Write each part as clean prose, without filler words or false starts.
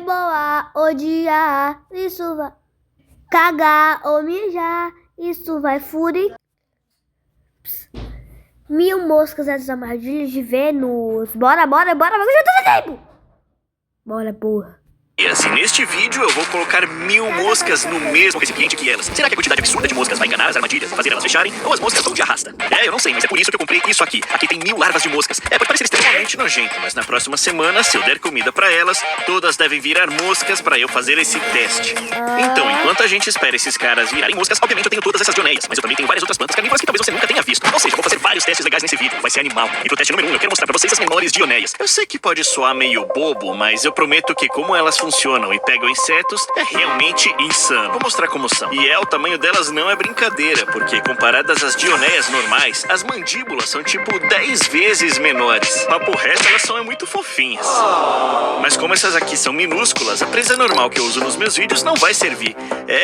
boa, odiar, isso vai cagar ou mijar, isso vai furir. 1000 moscas das armadilhas de Vênus. Bora, que eu já tô sem tempo. Bora, porra. E neste vídeo eu vou colocar 1000 moscas no mesmo recipiente que elas. Será que a quantidade absurda de moscas vai enganar as armadilhas, fazer elas fecharem? Ou as moscas vão de arrasta? Eu não sei, mas é por isso que eu comprei isso aqui. Aqui tem 1000 larvas de moscas. Pode parecer extremamente nojento, mas na próxima semana, se eu der comida pra elas, todas devem virar moscas pra eu fazer esse teste. Então, enquanto a gente espera esses caras virarem moscas, obviamente eu tenho todas essas dioneias, mas eu também tenho várias outras plantas carnívoras que talvez você nunca tenha visto. Ou seja, eu vou fazer vários testes legais nesse vídeo. Vai ser animal. E pro teste número 1, eu quero mostrar pra vocês as menores dioneias. Eu sei que pode soar meio bobo, mas eu prometo que como elas funcionam e pegam insetos, é realmente insano. Vou mostrar como são. E o tamanho delas não é brincadeira, porque comparadas às dioneias normais, as mandíbulas são tipo 10 vezes menores. Papo reto, elas são muito fofinhas. Mas como essas aqui são minúsculas, a presa normal que eu uso nos meus vídeos não vai servir.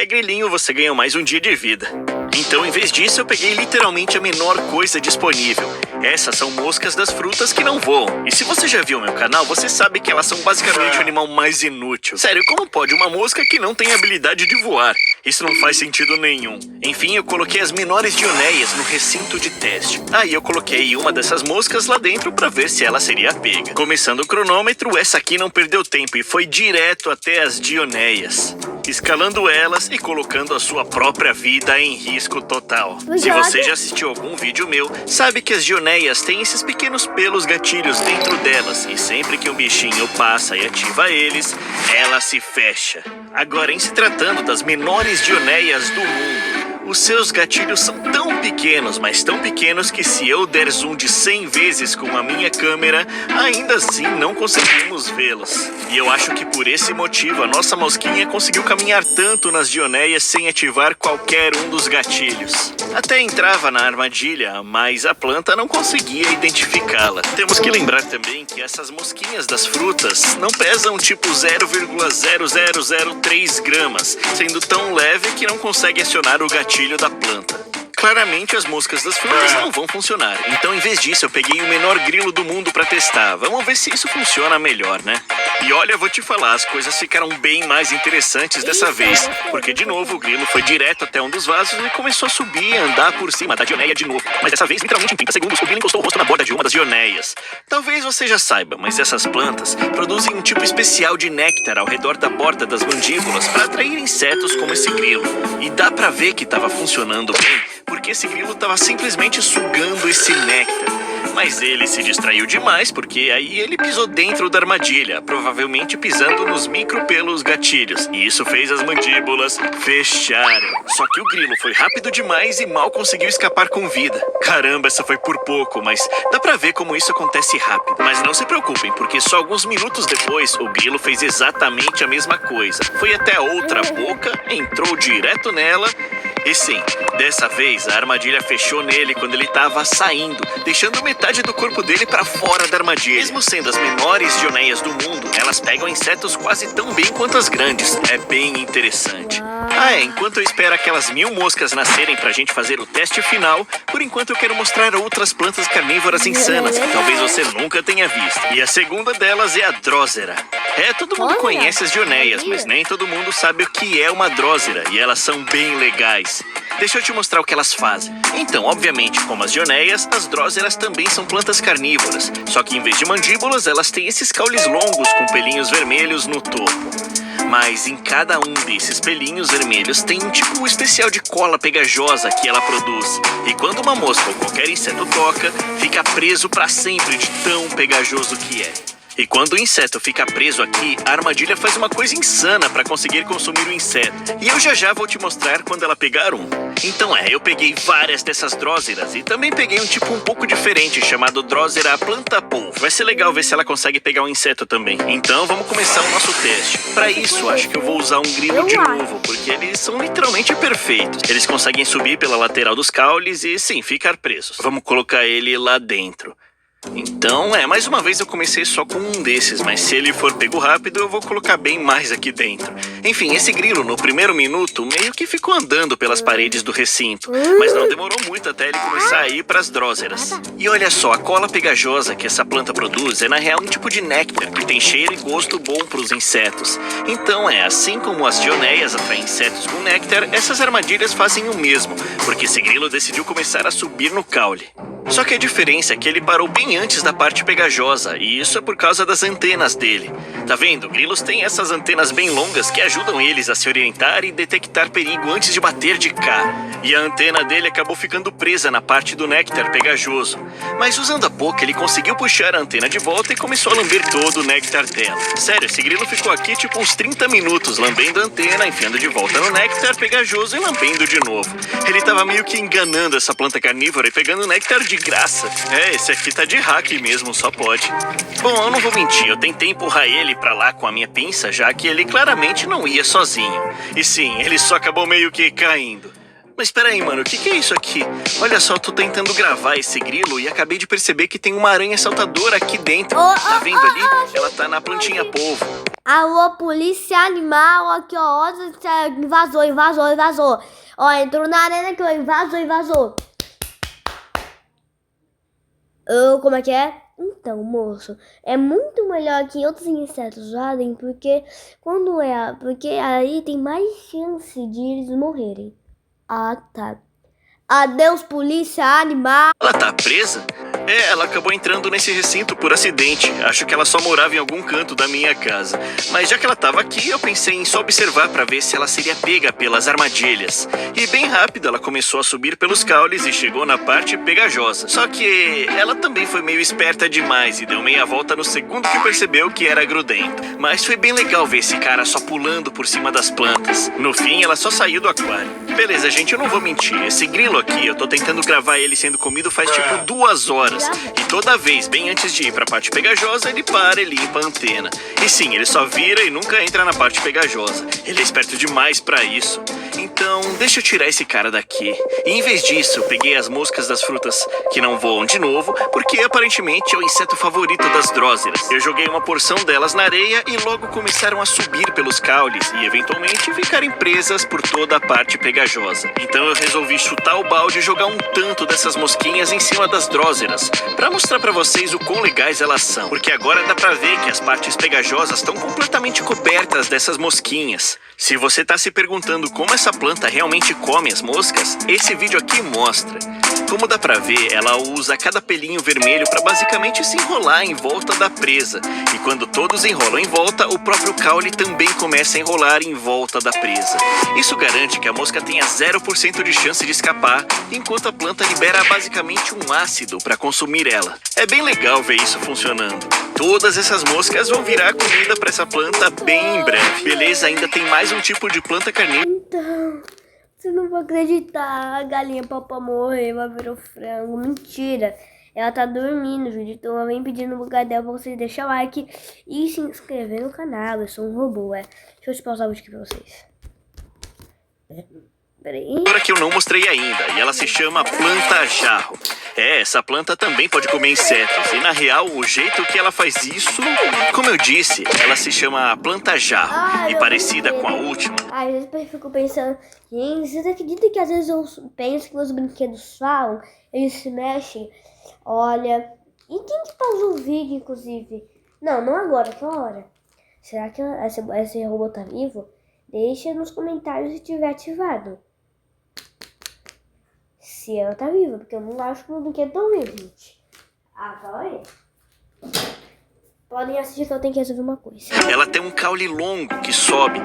Grilinho, você ganhou mais um dia de vida. Então, em vez disso, eu peguei literalmente a menor coisa disponível. Essas são moscas das frutas que não voam. E se você já viu meu canal, você sabe que elas são basicamente o animal mais inútil. Sério, como pode uma mosca que não tem habilidade de voar? Isso não faz sentido nenhum. Enfim, eu coloquei as menores dioneias no recinto de teste. Aí eu coloquei uma dessas moscas lá dentro pra ver se ela seria pega. Começando o cronômetro, essa aqui não perdeu tempo e foi direto até as dioneias, escalando elas e colocando a sua própria vida em risco total. Se você já assistiu algum vídeo meu, sabe que as dioneias têm esses pequenos pelos gatilhos dentro delas, e sempre que um bichinho passa e ativa eles, ela se fecha. Agora, em se tratando das menores dioneias do mundo, os seus gatilhos são tão pequenos, mas tão pequenos que se eu der zoom de 100 vezes com a minha câmera, ainda assim não conseguimos vê-los. E eu acho que por esse motivo a nossa mosquinha conseguiu caminhar tanto nas dioneias sem ativar qualquer um dos gatilhos. Até entrava na armadilha, mas a planta não conseguia identificá-la. Temos que lembrar também que essas mosquinhas das frutas não pesam tipo 0,0003 gramas, sendo tão leve que não consegue acionar o gatilho da planta. Claramente as moscas das frutas não vão funcionar. Então, em vez disso, eu peguei o menor grilo do mundo pra testar. Vamos ver se isso funciona melhor, né? E olha, eu vou te falar, as coisas ficaram bem mais interessantes dessa vez. Porque, de novo, o grilo foi direto até um dos vasos e começou a subir e andar por cima da dioneia de novo. Mas dessa vez, literalmente em 30 segundos, o grilo encostou o rosto na borda de uma das dioneias. Talvez você já saiba, mas essas plantas produzem um tipo especial de néctar ao redor da borda das mandíbulas para atrair insetos como esse grilo. E dá pra ver que estava funcionando bem, porque esse grilo estava simplesmente sugando esse néctar. Mas ele se distraiu demais, porque aí ele pisou dentro da armadilha, provavelmente pisando nos micropelos gatilhos. E isso fez as mandíbulas fecharem. Só que o grilo foi rápido demais e mal conseguiu escapar com vida. Caramba, essa foi por pouco, mas dá pra ver como isso acontece rápido. Mas não se preocupem, porque só alguns minutos depois, o grilo fez exatamente a mesma coisa. Foi até a outra boca, entrou direto nela. E sim, dessa vez a armadilha fechou nele quando ele estava saindo, deixando metade do corpo dele para fora da armadilha. Mesmo sendo as menores dioneias do mundo, elas pegam insetos quase tão bem quanto as grandes. É bem interessante. Enquanto eu espero aquelas 1000 moscas nascerem pra gente fazer o teste final, por enquanto eu quero mostrar outras plantas carnívoras insanas que talvez você nunca tenha visto. E a segunda delas é a drósera. Todo mundo conhece as dioneias, mas nem todo mundo sabe o que é uma drósera, e elas são bem legais. Deixa eu te mostrar o que elas fazem. Então, obviamente, como as dioneias, as dróseras também são plantas carnívoras. Só que em vez de mandíbulas, elas têm esses caules longos com pelinhos vermelhos no topo. Mas em cada um desses pelinhos vermelhos tem um tipo especial de cola pegajosa que ela produz. E quando uma mosca ou qualquer inseto toca, fica preso para sempre de tão pegajoso que é. E quando o inseto fica preso aqui, a armadilha faz uma coisa insana para conseguir consumir o inseto. E eu já vou te mostrar quando ela pegar um. Então eu peguei várias dessas dróseras e também peguei um tipo um pouco diferente chamado drósera planta-polvo. Vai ser legal ver se ela consegue pegar um inseto também. Então vamos começar o nosso teste. Para isso, acho que eu vou usar um grilo de novo, porque eles são literalmente perfeitos. Eles conseguem subir pela lateral dos caules e sim, ficar presos. Vamos colocar ele lá dentro. Então, mais uma vez eu comecei só com um desses, mas se ele for pego rápido, eu vou colocar bem mais aqui dentro. Enfim, esse grilo, no primeiro minuto, meio que ficou andando pelas paredes do recinto. Mas não demorou muito até ele começar a ir pras dróseras. E olha só, a cola pegajosa que essa planta produz é na real um tipo de néctar que tem cheiro e gosto bom pros insetos. Então assim como as dioneias atraem insetos com néctar, essas armadilhas fazem o mesmo, porque esse grilo decidiu começar a subir no caule. Só que a diferença é que ele parou bem antes da parte pegajosa, e isso é por causa das antenas dele. Tá vendo? Grilos têm essas antenas bem longas que ajudam eles a se orientar e detectar perigo antes de bater de cara. E a antena dele acabou ficando presa na parte do néctar pegajoso. Mas usando a boca, ele conseguiu puxar a antena de volta e começou a lamber todo o néctar dela. Sério, esse grilo ficou aqui tipo uns 30 minutos lambendo a antena, enfiando de volta no néctar pegajoso e lambendo de novo. Ele tava meio que enganando essa planta carnívora e pegando néctar de graça. Esse aqui tá de hack mesmo, só pode. Bom, eu não vou mentir, eu tentei empurrar ele pra lá com a minha pinça, já que ele claramente não ia sozinho. E sim, ele só acabou meio que caindo. Mas espera aí, mano, o que é isso aqui? Olha só, eu tô tentando gravar esse grilo e acabei de perceber que tem uma aranha saltadora aqui dentro. Tá vendo ali? Ela tá na plantinha polvo. Alô, polícia animal, aqui ó, invasou. Ó, entrou na arena aqui, ó, invasou. Como é que é? Então, moço, é muito melhor que outros insetos usarem, porque porque aí tem mais chance de eles morrerem. Ah, tá. Adeus, polícia animal. Ela tá presa? Ela acabou entrando nesse recinto por acidente. Acho que ela só morava em algum canto da minha casa. Mas já que ela tava aqui, eu pensei em só observar pra ver se ela seria pega pelas armadilhas. E bem rápido ela começou a subir pelos caules e chegou na parte pegajosa. Só que ela também foi meio esperta demais e deu meia volta no segundo que percebeu que era grudento. Mas foi bem legal ver esse cara só pulando por cima das plantas. No fim, ela só saiu do aquário. Beleza, gente, eu não vou mentir. Esse grilo aqui, eu tô tentando gravar ele sendo comido faz tipo 2 horas. E toda vez, bem antes de ir pra parte pegajosa, ele para e limpa a antena. E sim, ele só vira e nunca entra na parte pegajosa. Ele é esperto demais pra isso. Então, deixa eu tirar esse cara daqui. E em vez disso, eu peguei as moscas das frutas que não voam de novo, porque aparentemente é o inseto favorito das dróseras. Eu joguei uma porção delas na areia e logo começaram a subir pelos caules e eventualmente ficarem presas por toda a parte pegajosa. Então eu resolvi chutar o balde e jogar um tanto dessas mosquinhas em cima das dróseras, pra mostrar pra vocês o quão legais elas são. Porque agora dá pra ver que as partes pegajosas estão completamente cobertas dessas mosquinhas. Se você tá se perguntando como essa planta realmente come as moscas, esse vídeo aqui mostra. Como dá pra ver, ela usa cada pelinho vermelho pra basicamente se enrolar em volta da presa. E quando todos enrolam em volta, o próprio caule também começa a enrolar em volta da presa. Isso garante que a mosca tenha 0% de chance de escapar, enquanto a planta libera basicamente um ácido pra consumir ela. É bem legal ver isso funcionando. Todas essas moscas vão virar comida pra essa planta bem em breve. Beleza? Ainda tem mais um tipo de planta carnívora. Então, você não vai acreditar, a galinha papai morreu, vai virar frango. Mentira, ela tá dormindo, gente. Então eu venho pedindo no lugar dela pra vocês deixar o like e se inscrever no canal. Eu sou um robô, Deixa eu te pausar o vídeo aqui pra vocês. Peraí. Agora que eu não mostrei ainda, e ela se chama planta-jarro. Essa planta também pode comer insetos, e na real, o jeito que ela faz isso, como eu disse, ela se chama planta-jarro, e parecida com a última. Às vezes eu fico pensando, gente, vocês acreditam que às vezes eu penso que meus brinquedos falam, eles se mexem? Olha, e quem que pausou o vídeo, inclusive? Não agora, que hora? Será que esse robô tá vivo? Deixa nos comentários se tiver ativado. Se ela tá viva, porque eu não acho que o meu brinquedo tão vivo, gente. Vai. Podem assistir que eu tenho que resolver uma coisa. Ela tem um caule longo que sobe,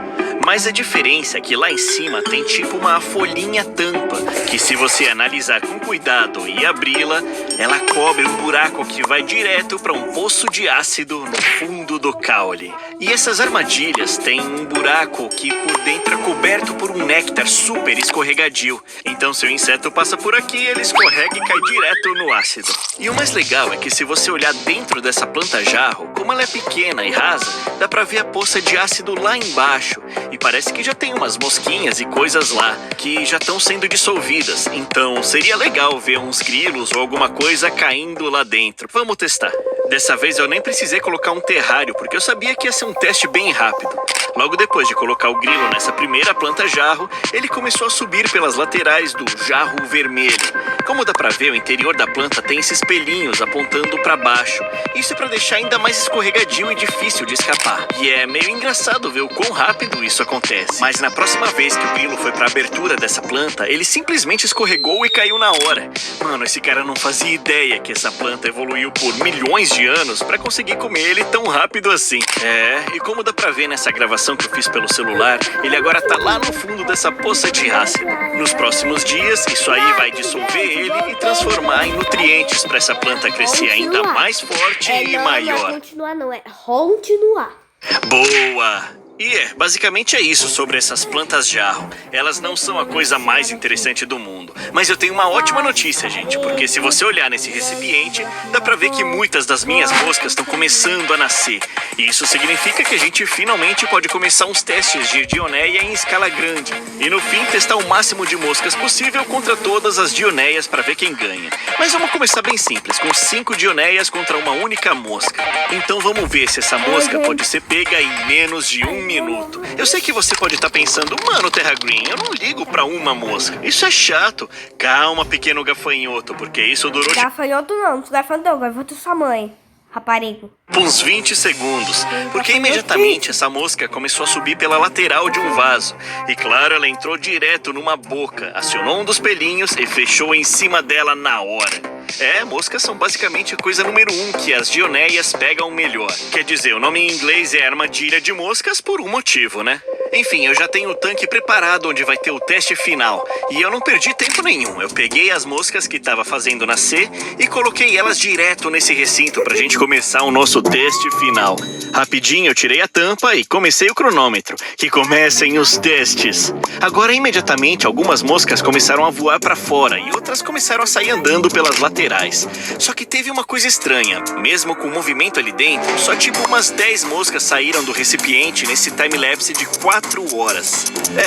mas a diferença é que lá em cima tem tipo uma folhinha tampa, que se você analisar com cuidado e abri-la, ela cobre um buraco que vai direto para um poço de ácido no fundo do caule. E essas armadilhas têm um buraco que por dentro é coberto por um néctar super escorregadio. Então se o inseto passa por aqui, ele escorrega e cai direto no ácido. E o mais legal é que se você olhar dentro dessa planta-jarro, como ela é pequena e rasa, dá pra ver a poça de ácido lá embaixo. E parece que já tem umas mosquinhas e coisas lá, que já estão sendo dissolvidas. Então seria legal ver uns grilos ou alguma coisa caindo lá dentro. Vamos testar. Dessa vez eu nem precisei colocar um terrário, porque eu sabia que ia ser um teste bem rápido. Logo depois de colocar o grilo nessa primeira planta jarro, ele começou a subir pelas laterais do jarro vermelho. Como dá pra ver, o interior da planta tem esses pelinhos apontando pra baixo. Isso é pra deixar ainda mais escorregadio e difícil de escapar. E é meio engraçado ver o quão rápido isso acontece. Mas na próxima vez que o grilo foi pra abertura dessa planta, ele simplesmente escorregou e caiu na hora. Mano, esse cara não fazia ideia que essa planta evoluiu por milhões de anos pra conseguir comer ele tão rápido assim. E como dá pra ver nessa gravação que eu fiz pelo celular, ele agora tá lá no fundo dessa poça de ácido. Nos próximos dias, isso aí vai dissolver ele e transformar em nutrientes pra essa planta crescer ainda mais forte e maior. Não é continuar, não, é continuar. Boa! Basicamente é isso sobre essas plantas jarro. Elas não são a coisa mais interessante do mundo. Mas eu tenho uma ótima notícia, gente, porque se você olhar nesse recipiente, dá pra ver que muitas das minhas moscas estão começando a nascer. E isso significa que a gente finalmente pode começar uns testes de dioneia em escala grande. E no fim, testar o máximo de moscas possível contra todas as dioneias pra ver quem ganha. Mas vamos começar bem simples, com 5 dioneias contra uma única mosca. Então vamos ver se essa mosca pode ser pega em menos de 1 minuto. Eu sei que você pode estar pensando, mano, Terra Green, eu não ligo pra uma mosca. Isso é chato. Calma, pequeno gafanhoto, porque isso durou Gafanhoto não, gafanhoto sua mãe, raparigo. uns 20 segundos, porque imediatamente essa mosca começou a subir pela lateral de um vaso. E claro, ela entrou direto numa boca, acionou um dos pelinhos e fechou em cima dela na hora. Moscas são basicamente a coisa número 1 que as dioneias pegam melhor. Quer dizer, o nome em inglês é armadilha de moscas por um motivo, né? Enfim, eu já tenho o tanque preparado onde vai ter o teste final. E eu não perdi tempo nenhum. Eu peguei as moscas que estava fazendo nascer e coloquei elas direto nesse recinto pra gente começar o nosso teste final. Rapidinho eu tirei a tampa e comecei o cronômetro. Que comecem os testes. Agora, imediatamente, algumas moscas começaram a voar pra fora e outras começaram a sair andando pelas laterais. Só que teve uma coisa estranha. Mesmo com o movimento ali dentro, só tipo umas 10 moscas saíram do recipiente nesse time-lapse de 4 horas.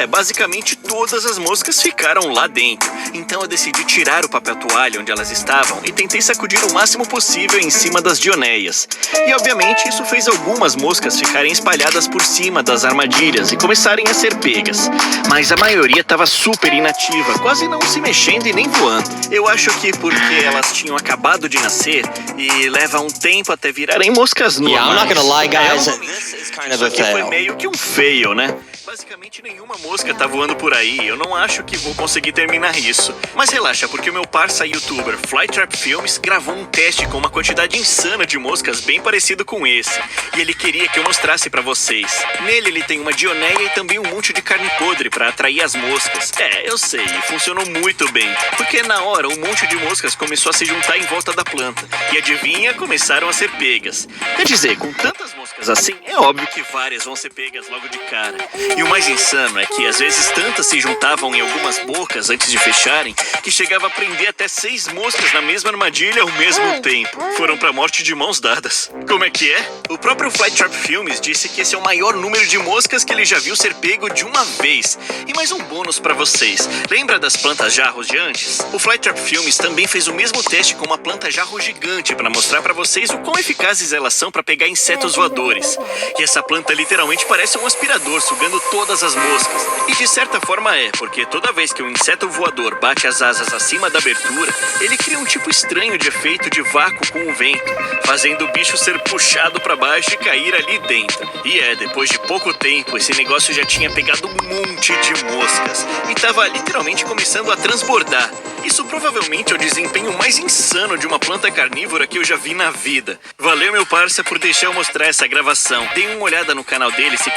Basicamente todas as moscas ficaram lá dentro. Então eu decidi tirar o papel toalha onde elas estavam e tentei sacudir o máximo possível em cima das dioneias. E obviamente isso fez algumas moscas ficarem espalhadas por cima das armadilhas e começarem a ser pegas. Mas a maioria estava super inativa, quase não se mexendo e nem voando. Eu acho que porque elas tinham acabado de nascer e leva um tempo até virarem moscas normais. Yeah, I'm not gonna lie, guys. This is kind of a Isso aqui foi fail. meio que um fail, né? Basicamente nenhuma mosca tá voando por aí. Eu não acho que vou conseguir terminar isso. Mas relaxa, porque o meu parça youtuber Flytrap Films gravou um teste com uma quantidade insana de moscas bem parecido com esse. E ele queria que eu mostrasse pra vocês. Nele ele tem uma dioneia e também um monte de carne podre pra atrair as moscas. Eu sei, funcionou muito bem. Porque na hora um monte de moscas começou a se juntar em volta da planta. E adivinha, começaram a ser pegas. Quer dizer, com tantas moscas assim, é óbvio que várias vão ser pegas logo de cara. E o mais insano é que às vezes tantas se juntavam em algumas bocas antes de fecharem que chegava a prender até 6 moscas na mesma armadilha ao mesmo tempo. Foram pra morte de mãos dadas. Como é que é? O próprio Flytrap Films disse que esse é o maior número de moscas que ele já viu ser pego de uma vez. E mais um bônus pra vocês. Lembra das plantas jarros de antes? O Flytrap Films também fez o mesmo teste com uma planta jarro gigante pra mostrar pra vocês o quão eficazes elas são pra pegar insetos voadores. E essa planta literalmente parece um aspirador sugando todas as moscas. E de certa forma porque toda vez que um inseto voador bate as asas acima da abertura, ele cria um tipo estranho de efeito de vácuo com o vento, fazendo o bicho ser puxado pra baixo e cair ali dentro. E depois de pouco tempo, esse negócio já tinha pegado um monte de moscas e tava literalmente começando a transbordar. Isso provavelmente é o desempenho mais insano de uma planta carnívora que eu já vi na vida. Valeu, meu parça, por deixar eu mostrar essa gravação. Dê uma olhada no canal dele se...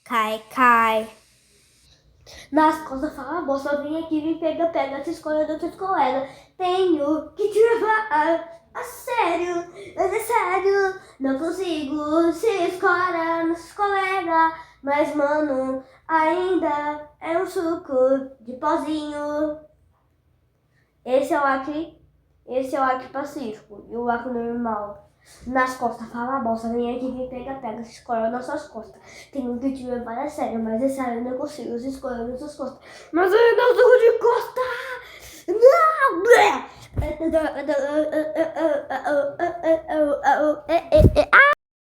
Cai. Nas costas fala, moça, vem aqui, vem pega, se escolhe, tenho que te levar a sério, mas é sério, não consigo se escorar nos colegas, mas mano, ainda é um suco de pozinho. Esse é o Acre Pacífico e o Acre normal. Nas costas fala, bolsa, vem aqui, vem pega, se escolhe nas suas costas. Tenho que te levar a sério, mas é sério, eu não consigo se escolher nas suas costas. Mas eu não sou de costa! Não!